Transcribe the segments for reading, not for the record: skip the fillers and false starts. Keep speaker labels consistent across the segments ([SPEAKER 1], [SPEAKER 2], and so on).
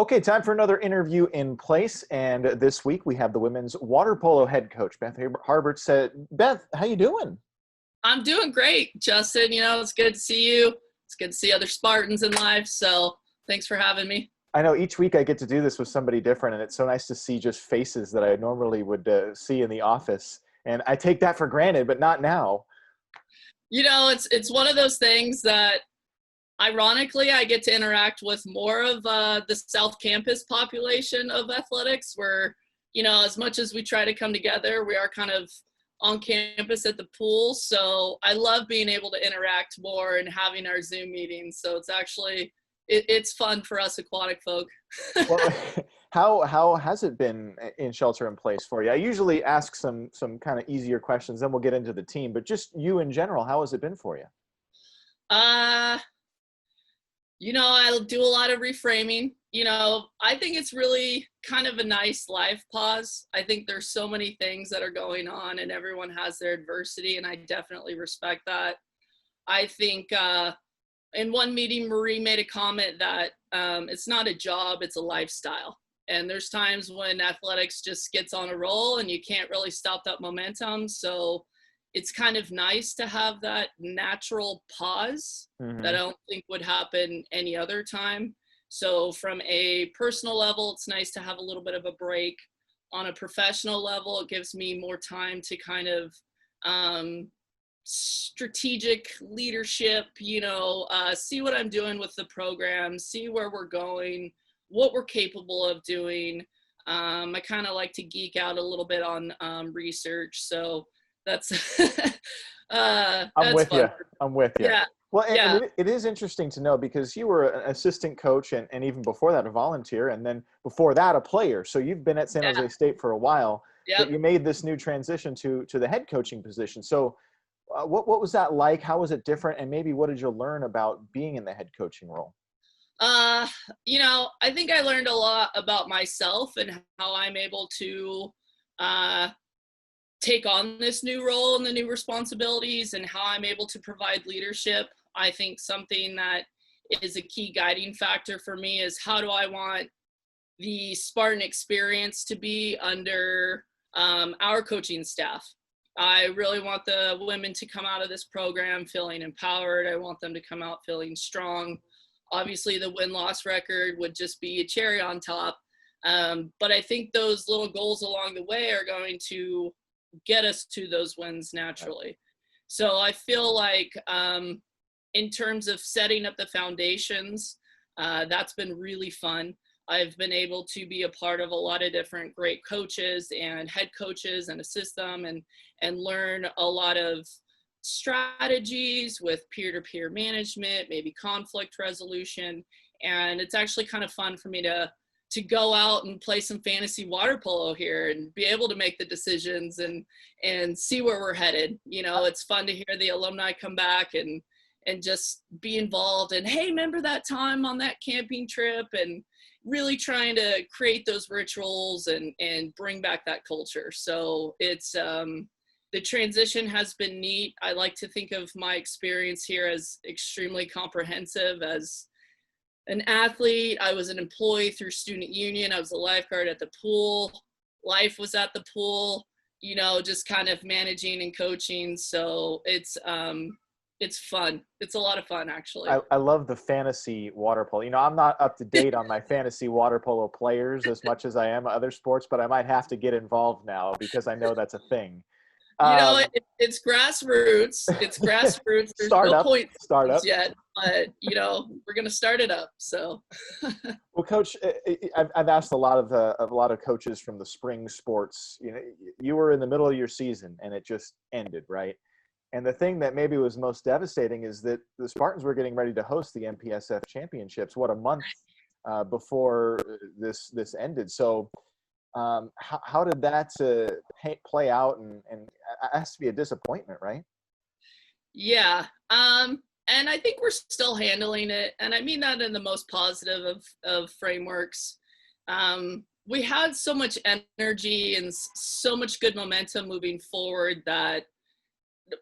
[SPEAKER 1] Okay, time for another interview in place. And this week we have the women's water polo head coach, Beth Harberts. Beth, how you doing?
[SPEAKER 2] I'm doing great, Justin. It's good to see you. It's good to see other Spartans in life. So thanks for having me.
[SPEAKER 1] I know each week I get to do this with somebody different, and it's so nice to see just faces that I normally would see in the office. And I take that for granted, but not now.
[SPEAKER 2] It's one of those things that ironically I get to interact with more of the South Campus population of athletics where, as much as we try to come together, we are kind of on campus at the pool. So I love being able to interact more and having our Zoom meetings. So it's actually, it's fun for us aquatic folk.
[SPEAKER 1] Well, how has it been in shelter in place for you? I usually ask some kind of easier questions, then we'll get into the team. But just you in general, how has it been for you?
[SPEAKER 2] Uh, I'll do a lot of reframing. I think it's really kind of a nice life pause. I think there's so many things that are going on and everyone has their adversity, and I definitely respect that. I think in one meeting, Marie made a comment that it's not a job, it's a lifestyle. And there's times when athletics just gets on a roll and you can't really stop that momentum. So it's kind of nice to have that natural pause that I don't think would happen any other time. So from a personal level, it's nice to have a little bit of a break. On a professional level, it gives me more time to kind of strategic leadership, see what I'm doing with the program, see where we're going, what we're capable of doing. I kind of like to geek out a little bit on research. So that's
[SPEAKER 1] I'm with
[SPEAKER 2] fun.
[SPEAKER 1] you. I'm with you.
[SPEAKER 2] Yeah.
[SPEAKER 1] Well,
[SPEAKER 2] Yeah.
[SPEAKER 1] and it is interesting to know because you were an assistant coach and even before that a volunteer, and then before that a player. So you've been at San
[SPEAKER 2] Yeah.
[SPEAKER 1] Jose State for a while, but
[SPEAKER 2] Yep.
[SPEAKER 1] you made this new transition to the head coaching position. So what was that like? How was it different? And maybe what did you learn about being in the head coaching role?
[SPEAKER 2] I think I learned a lot about myself and how I'm able to take on this new role and the new responsibilities and how I'm able to provide leadership. I think something that is a key guiding factor for me is how do I want the Spartan experience to be under our coaching staff. I really want the women to come out of this program feeling empowered. I want them to come out feeling strong. Obviously, the win-loss record would just be a cherry on top. But I think those little goals along the way are going to get us to those wins naturally. So I feel like in terms of setting up the foundations, that's been really fun. I've been able to be a part of a lot of different great coaches and head coaches and assist them and learn a lot of strategies with peer-to-peer management, maybe conflict resolution. And it's actually kind of fun for me to go out and play some fantasy water polo here and be able to make the decisions and see where we're headed. It's fun to hear the alumni come back and just be involved. And hey, remember that time on that camping trip? And really trying to create those rituals and bring back that culture. So it's the transition has been neat. I like to think of my experience here as extremely comprehensive. As an athlete, I was an employee through student union. I was a lifeguard at the pool. Life was at the pool, just kind of managing and coaching. So it's fun. It's a lot of fun, actually.
[SPEAKER 1] I love the fantasy water polo. I'm not up to date on my fantasy water polo players as much as I am other sports, but I might have to get involved now because I know that's a thing.
[SPEAKER 2] It's grassroots. It's grassroots. There's no points yet, but we're gonna start it up. So,
[SPEAKER 1] well, Coach, I've asked a lot of coaches from the spring sports. You were in the middle of your season and it just ended, right? And the thing that maybe was most devastating is that the Spartans were getting ready to host the MPSF championships. What, a month before this ended? So. How did that play out? And it has to be a disappointment, right?
[SPEAKER 2] Yeah. And I think we're still handling it. And I mean that in the most positive of frameworks. We had so much energy and so much good momentum moving forward that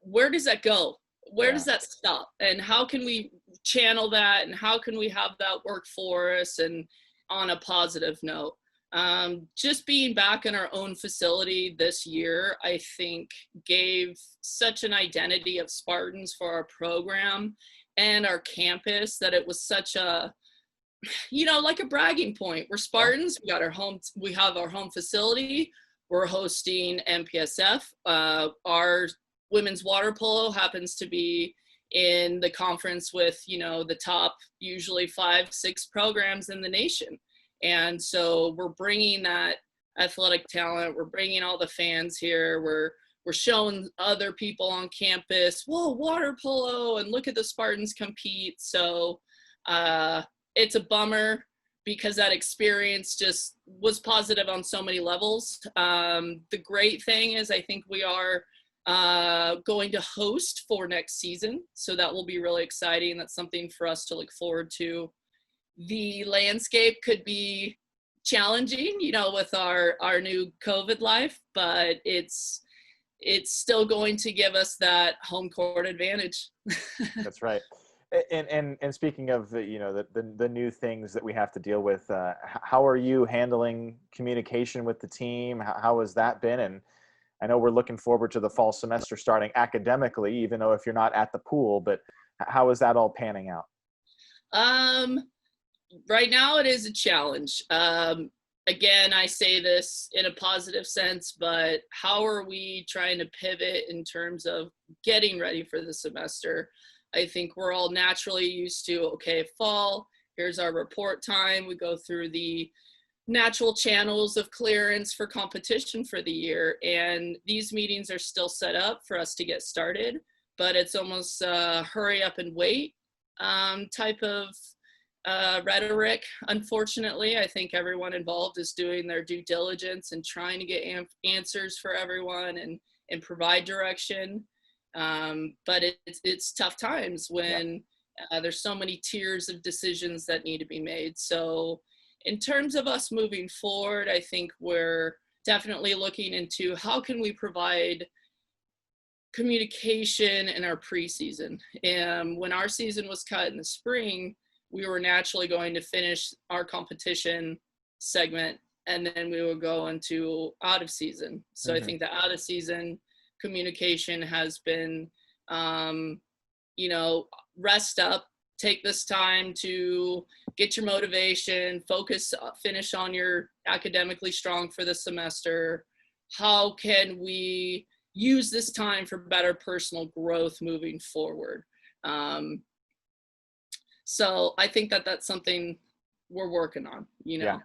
[SPEAKER 2] where does that go? Where does that stop? And how can we channel that? And how can we have that work for us? And on a positive note. Just being back in our own facility this year, I think gave such an identity of Spartans for our program and our campus that it was such a, like a bragging point. We're Spartans. We have our home facility. We're hosting MPSF. Our women's water polo happens to be in the conference with, the top usually 5-6 programs in the nation. And so we're bringing that athletic talent. We're bringing all the fans here. We're showing other people on campus, whoa, water polo, and look at the Spartans compete. So it's a bummer because that experience just was positive on so many levels. The great thing is I think we are going to host for next season. So that will be really exciting. That's something for us to look forward to. The landscape could be challenging, with our new COVID life, but it's still going to give us that home court advantage.
[SPEAKER 1] That's right. And speaking of the new things that we have to deal with, how are you handling communication with the team? How has that been? And I know we're looking forward to the fall semester starting academically, even though if you're not at the pool, but how is that all panning out?
[SPEAKER 2] Right now it is a challenge. Again, I say this in a positive sense, but how are we trying to pivot in terms of getting ready for the semester? I think we're all naturally used to, okay, fall, here's our report time. We go through the natural channels of clearance for competition for the year. And these meetings are still set up for us to get started, but it's almost hurry up and wait type of rhetoric. Unfortunately, I think everyone involved is doing their due diligence and trying to get answers for everyone and provide direction. But it's tough times when there's so many tiers of decisions that need to be made. So in terms of us moving forward, I think we're definitely looking into how can we provide communication in our preseason. And when our season was cut in the spring, we were naturally going to finish our competition segment and then we would go into out of season. So I think the out of season communication has been, rest up, take this time to get your motivation, focus, finish on your academically strong for the semester. How can we use this time for better personal growth moving forward? So I think that's something we're working on,
[SPEAKER 1] Yeah.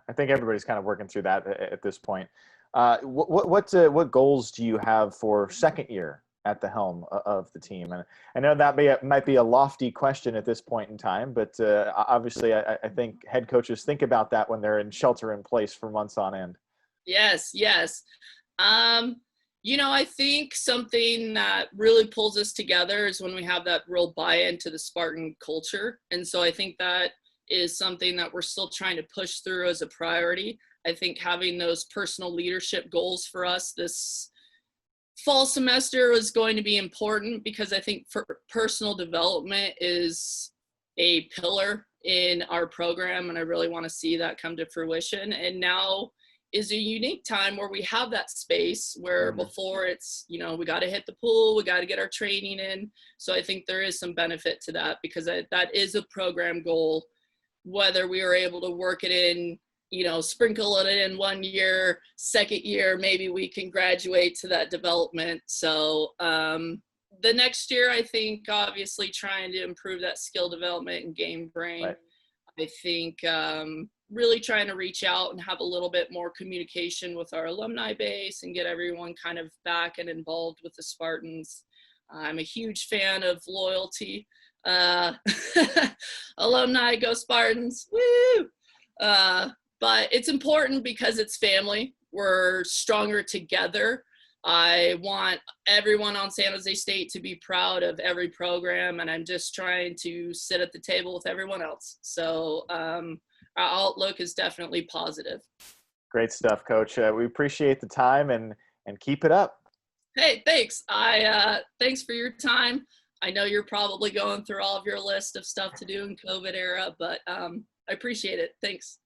[SPEAKER 1] I think everybody's kind of working through that at this point. What goals do you have for second year at the helm of the team? And I know that might be a lofty question at this point in time, but obviously I think head coaches think about that when they're in shelter in place for months on end.
[SPEAKER 2] Yes. I think something that really pulls us together is when we have that real buy-in to the Spartan culture. And so I think that is something that we're still trying to push through as a priority. I think having those personal leadership goals for us this fall semester is going to be important because I think for personal development is a pillar in our program, and I really want to see that come to fruition. And now is a unique time where we have that space where before it's, we got to hit the pool, we got to get our training in. So I think there is some benefit to that because that is a program goal, whether we are able to work it in, sprinkle it in 1 year, second year, maybe we can graduate to that development. So the next year, I think obviously trying to improve that skill development and game brain. Right. I think really trying to reach out and have a little bit more communication with our alumni base and get everyone kind of back and involved with the Spartans. I'm a huge fan of loyalty. Alumni, go Spartans, woo! But it's important because it's family. We're stronger together. I want everyone on San Jose State to be proud of every program, and I'm just trying to sit at the table with everyone else. So our outlook is definitely positive.
[SPEAKER 1] Great stuff, Coach. We appreciate the time and keep it up.
[SPEAKER 2] Hey, thanks. Thanks for your time. I know you're probably going through all of your list of stuff to do in COVID era, but I appreciate it. Thanks.